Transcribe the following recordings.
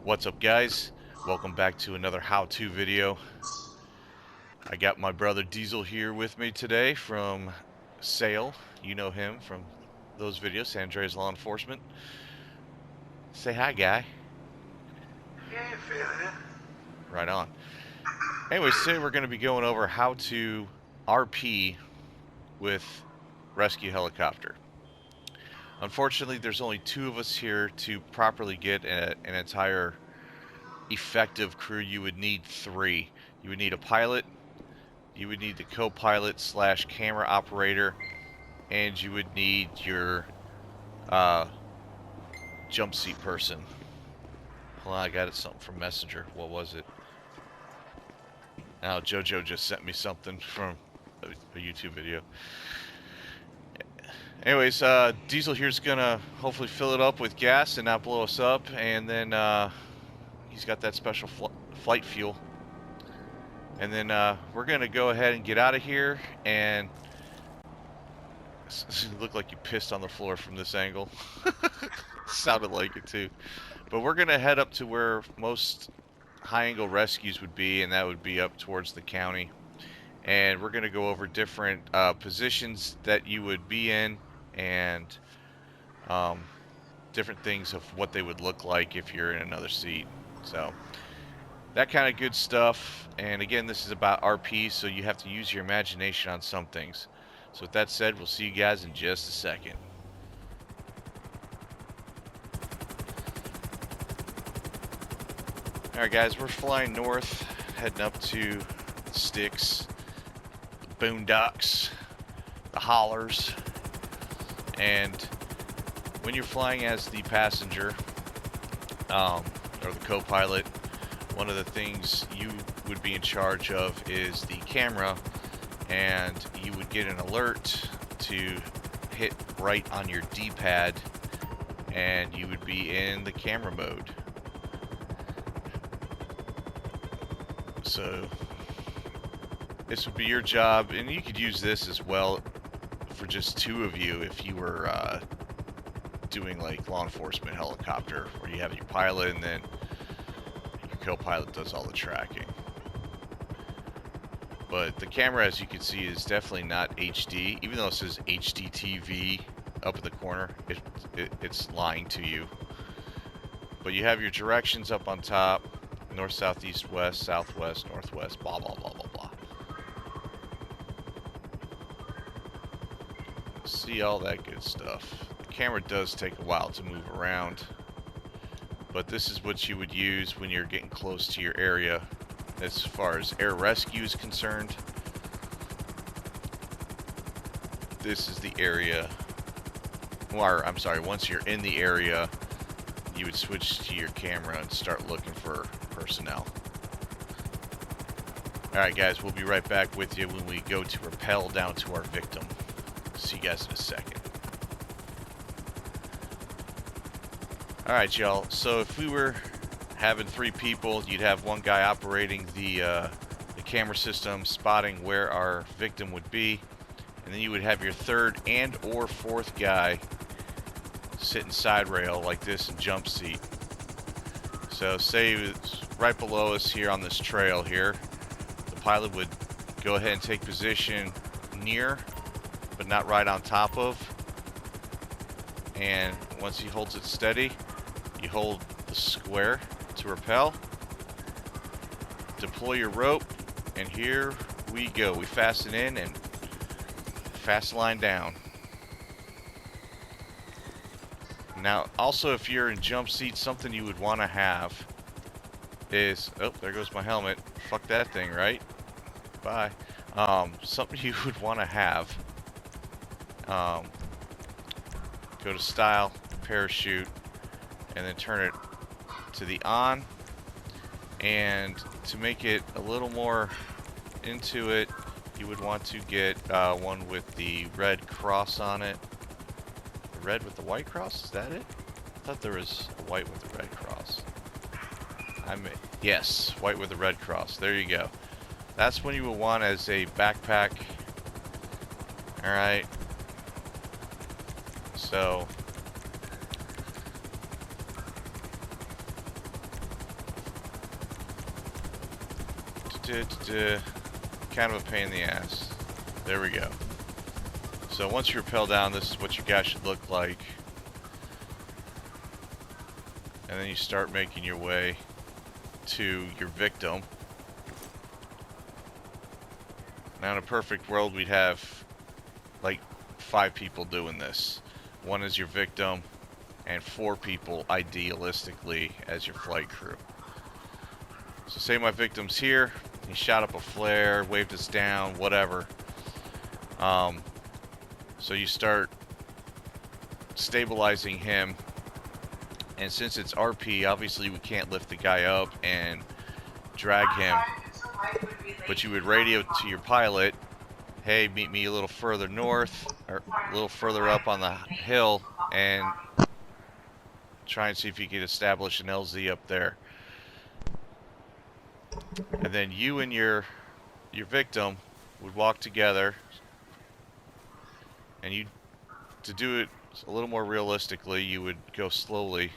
What's up, guys? Welcome back to another how-to video. I got my brother Diesel here with me today from Sale. You know him from those videos, San Andreas Law Enforcement. Say hi, guy. Yeah, fella. Right on. Anyways, today we're going to be going over how to RP with rescue helicopter. Unfortunately, there's only two of us here to properly get an entire effective crew. You would need three. You would need a pilot, you would need the co-pilot / camera operator, and you would need your jump seat person. Hold on, I got it something from Messenger. What was it? Now Jojo just sent me something from a YouTube video. Anyways, Diesel here's gonna hopefully fill it up with gas and not blow us up, and then he's got that special flight fuel. And then we're gonna go ahead and get out of here. And it looked like you pissed on the floor from this angle. Sounded like it too. But we're gonna head up to where most high-angle rescues would be, and that would be up towards the county. And we're gonna go over different positions that you would be in, and different things of what they would look like if you're in another seat. So that kind of good stuff. And again, this is about RP, so you have to use your imagination on some things. So with that said, we'll see you guys in just a second. Alright guys, we're flying north, heading up to the sticks, the boondocks, the hollers. And when you're flying as the passenger, or the co-pilot, one of the things you would be in charge of is the camera, and you would get an alert to hit right on your D-pad, and you would be in the camera mode. So this would be your job, and you could use this as well for just two of you if you were doing like law enforcement helicopter, where you have your pilot and then your co-pilot does all the tracking. But the camera, as you can see, is definitely not HD. Even though it says HD TV up in the corner, it's lying to you. But you have your directions up on top: north, south, east, west, southwest, northwest, blah, blah, blah, blah, blah. See all that good stuff. The camera does take a while to move around, but this is what you would use when you're getting close to your area. As far as air rescue is concerned, this is the area. Or, I'm sorry, once you're in the area, you would switch to your camera and start looking for personnel. Alright guys, we'll be right back with you when we go to rappel down to our victim. See you guys in a second. Alright y'all, so if we were having three people, you'd have one guy operating the camera system, spotting where our victim would be, and then you would have your third and or fourth guy sitting side rail like this and jump seat. So say it's right below us here on this trail here, the pilot would go ahead and take position near, but not right on top of, and once he holds it steady, you hold the square to rappel, deploy your rope, and here we go. We fasten in and fast line down. Now also, if you're in jump seat, something you would want to have is, oh, there goes my helmet. Fuck that thing, right? Bye. Something you would want to have, go to style, parachute, and then turn it to the on. And to make it a little more into it, you would want to get one with the red cross on it. The red with the white cross, is that it? I thought there was a white with the red cross. Yes, white with the red cross. There you go. That's when you will want as a backpack. Alright. So Kind of a pain in the ass. There we go. So once you rappel down, this is what your guy should look like. And then you start making your way to your victim. Now in a perfect world, we'd have like 5 people doing this. 1 is your victim, and 4 people idealistically as your flight crew. So say my victim's here, he shot up a flare, waved us down, whatever. So you start stabilizing him, and since it's RP, obviously we can't lift the guy up and drag him, but you would radio to your pilot, hey, meet me a little further north, or a little further up on the hill, and try and see if you could establish an LZ up there. And then you and your victim would walk together, and you, to do it a little more realistically, you would go slowly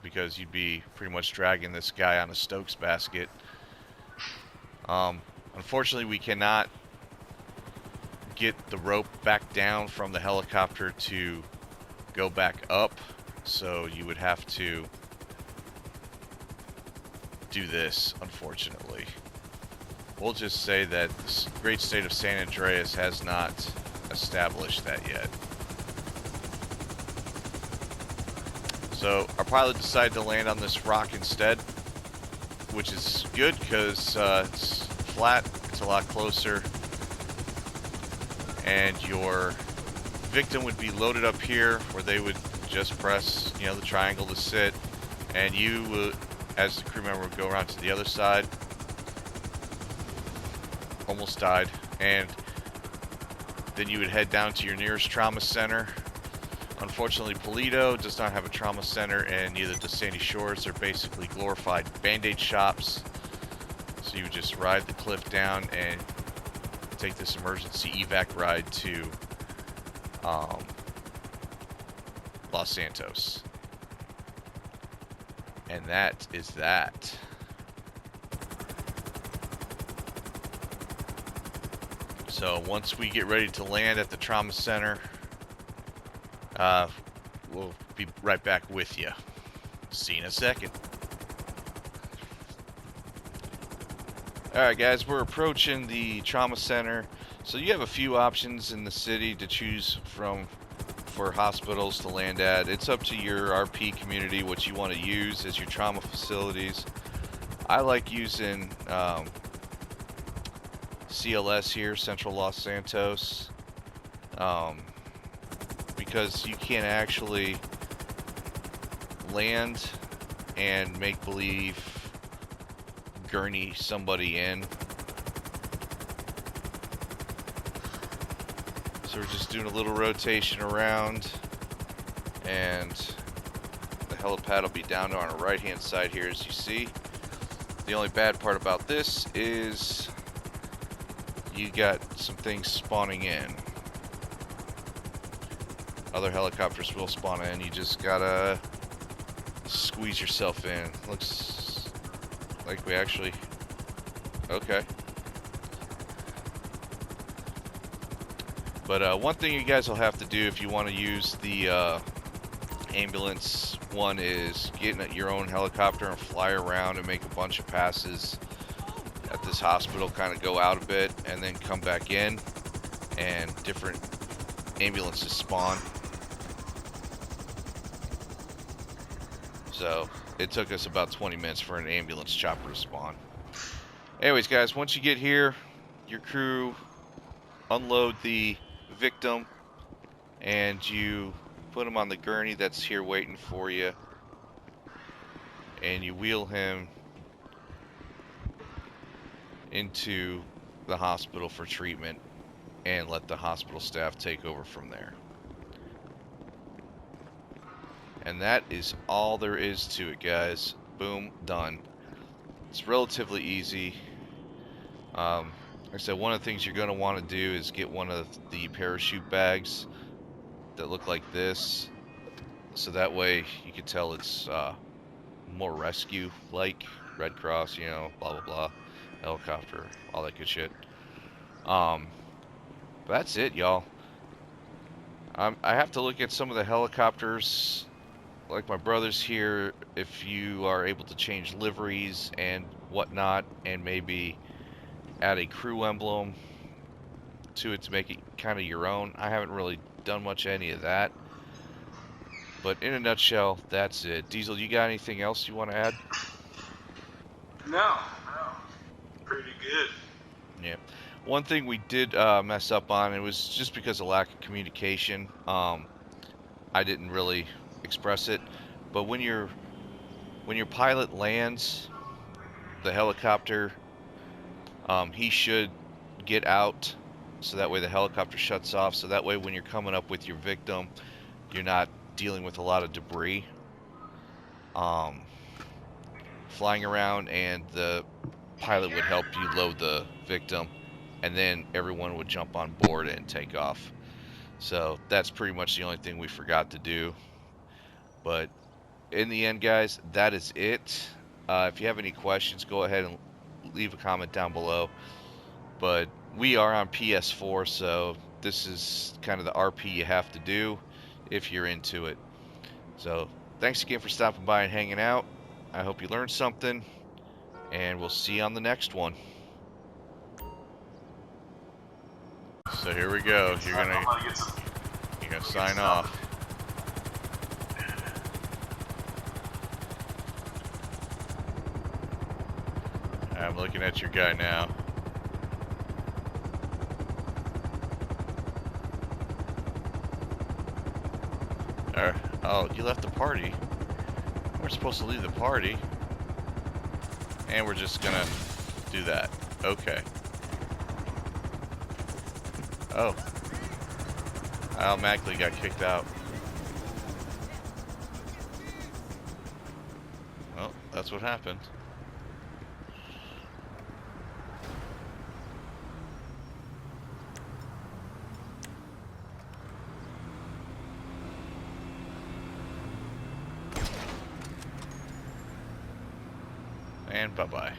because you'd be pretty much dragging this guy on a Stokes basket. Unfortunately, we cannot get the rope back down from the helicopter to go back up, so you would have to do this, unfortunately. We'll just say that the great state of San Andreas has not established that yet. So our pilot decided to land on this rock instead, which is good because it's flat, it's a lot closer, and your victim would be loaded up here where they would just press, you know, the triangle to sit, and you would, as the crew member, would go around to the other side. Almost died. And then you would head down to your nearest trauma center. Unfortunately, Polito does not have a trauma center, and neither does Sandy Shores. They're basically glorified band-aid shops. So you would just ride the cliff down and take this emergency evac ride to Los Santos. And that is that. So once we get ready to land at the trauma center, we'll be right back with you. See you in a second. Alright guys, we're approaching the trauma center. So you have a few options in the city to choose from for hospitals to land at. It's up to your RP community what you want to use as your trauma facilities. I like using CLS here, Central Los Santos, because you can actually land and make believe gurney somebody in. So we're just doing a little rotation around, and the helipad will be down on our right hand side here, as you see. The only bad part about this is you got some things spawning in. Other helicopters will spawn in. You just gotta squeeze yourself in. Looks like we actually... Okay. But one thing you guys will have to do if you want to use the ambulance one is get in your own helicopter and fly around and make a bunch of passes at this hospital, kind of go out a bit and then come back in, and different ambulances spawn. So it took us about 20 minutes for an ambulance chopper to spawn. Anyways guys, once you get here, your crew unload the victim and you put him on the gurney that's here waiting for you, and you wheel him into the hospital for treatment and let the hospital staff take over from there. And that is all there is to it, guys. Boom, done. It's relatively easy. Like I said, one of the things you're going to want to do is get one of the parachute bags that look like this, so that way you can tell it's more rescue like Red Cross, you know, blah blah blah. helicopter, all that good shit. That's it, y'all. I have to look at some of the helicopters, like my brother's here, if you are able to change liveries and whatnot, and maybe add a crew emblem to it to make it kind of your own. I haven't really done much of any of that. But in a nutshell, that's it. Diesel, you got anything else you want to add? No. Pretty good. Yeah. One thing we did mess up on, it was just because of lack of communication. I didn't really express it, but when your pilot lands the helicopter, he should get out, so that way the helicopter shuts off. So that way, when you're coming up with your victim, you're not dealing with a lot of debris flying around, and the pilot would help you load the victim, and then everyone would jump on board and take off. So that's pretty much the only thing we forgot to do. But in the end, guys, that is it. If you have any questions, go ahead and leave a comment down below. But we are on ps4, so this is kind of the RP you have to do if you're into it. So thanks again for stopping by and hanging out. I hope you learned something, and we'll see you on the next one. So here we go. You're gonna sign off. I'm looking at your guy now. Oh, you left the party. We're supposed to leave the party. And we're just gonna do that. Okay. Oh. I automatically got kicked out. Well, that's what happened. And bye-bye.